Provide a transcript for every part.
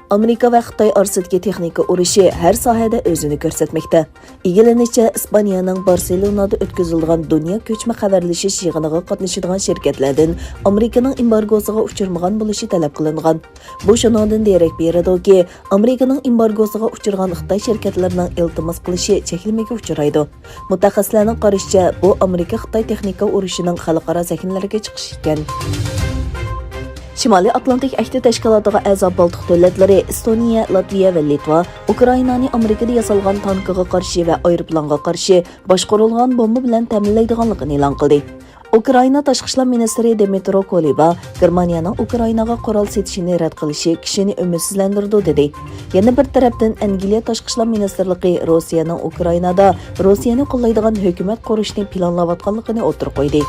Amerika va Xitoy orasidagi texnika urushi har sohada o'zini ko'rsatmoqda. Egilanishicha, Ispaniyaning Barselonada o'tkazilgan dunyo ko'chma xabarlashish yig'iniga qatnashadigan shirkatlardan Amerikaning embargosiga uchirmagan bo'lishi talab qilingan. Bu shuningdek derak beradiki, Amerikaning embargosiga uchirgan Xitoy shirkatlarining iltimos qilishi cheklanmaga uchraydi. Mutaxassislarning qarashicha, bu Amerika-Xitoy texnika urushining xalqaro sahnalariga chiqishi ekan. Shimoliy Atlantik ahdi tashkilotiga a'zo Baltiq davlatlari Estoniya, Latviya va Litva Ukrainani Amerikada yasalgan tankiga qarshi va aeroplanga qarshi boshqarilgan bomba bilan ta'minlaydiganligini e'lon qildi. Ukraina tashqi ishlar ministri Dmytro Kuleba Germaniyaning Ukrainaga qurol setishini rad qilishi kishini umidsizlantirdi dedi. Yana bir tarafdan Angliya tashqi ishlar ministrligi Rossiyaning Ukrainada Rossiyani qo'llaydigan hukumat qurishni planlayotganligini o'tirib qo'ydi.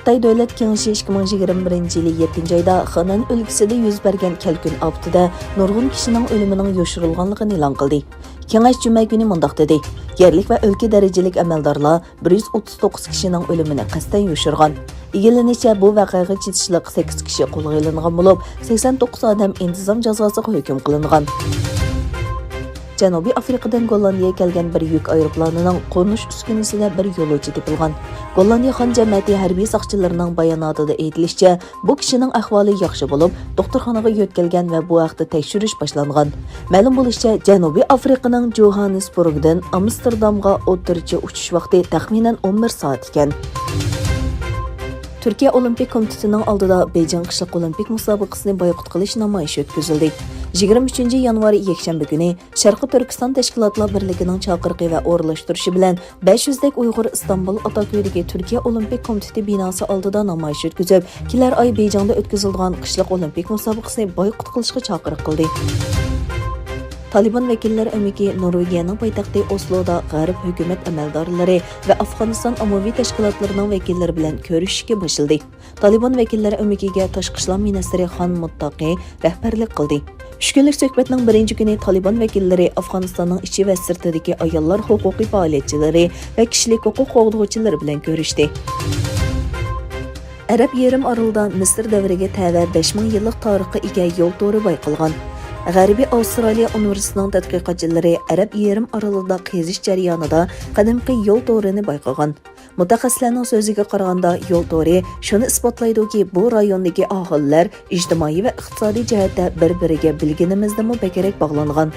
Xitoy Davlat Kengashi 2021 yili 7-oyda Xanan o'lkasida yuz bergan kelkun oftida nurg'un kishining o'limining yoshirilganligini e'lon qildi. Kengash juma kuni mundaq dedi: yerlik va o'lka darajalik amaldorlar 139 kishining o'limini qasddan yoshirgan. Egilanishicha, bu voqeaga chetishliq 8 kishi qo'lga olingan bo'lib, 89 odam intizom jazosiga hukm qilingan. Janubiy Afrikadan Gollandiyaga kelgan bir yuk aeroplanining qo'nish uskunasida bir yo'lovchi topilgan. Gollandiya xon jamiyati harbiy soqchilarining bayonotida aytilishicha, bu kishining ahvoli yaxshi bo'lib, doktorxonaga yetkazilgan va bu haqda tekshirish boshlangan. Ma'lum bo'lishicha, Janubiy Afrikaning Johannesburgdan Amsterdamga o'rtacha uchish vaqti taxminan 11 soat ekan. Turkiya Olimpik komitetining oldida Beijing qishloq olimpik musobaqasini boykot qilish namoyishi o'tkazildi. 23 yanvar yakshanba kuni Sharqi Turkiston tashkilotlar birligining chaqiriqi va o'rinlashtirishi bilan 500 dak Uyg'ur Istanbul Otako'ydagi Turkiya Olimpik komiteti binosi oldida namoyish o'tkazib, kelar oy Beijingda o'tkazilgan qishloq olimpik musobaqasini boykot qilishga chaqiriq qildi. Taliban vakillari amaki Norvegiyaning poytaxti Osloda g'arb hukumat amaldorlari va Afg'oniston ommaviy tashkilotlarining vakillari bilan ko'rishishga boshladi. Taliban vakillari amakiga tashqi ishlar ministri Xon Muttaqi rahbarlik qildi. 3 kunlik suhbatning birinchi kuni Taliban vakillari Afg'onistonning ichi va sirtidagi ayollar huquqiy faoliyatchilari va kishilik huquq qo'g'duvchilari bilan ko'rishdi. Arab yarim orolida Misr davriga tava 5000 yillik tarixga ega yo'l to'ri bayqalgan. G'arbiy Avstraliya universitetining tadqiqotchilari Arab yarim orolida qazish jarayonida qadimgi yo'l to'rini bayqagan. Mutaxassislarning so'ziga qaraganda, yo'l to'ri shuni isbotlaydiki, bu rayondagi aholilar ijtimoiy va iqtisodiy jihatda bir-biriga bilganimizdami bekerak bog'langan.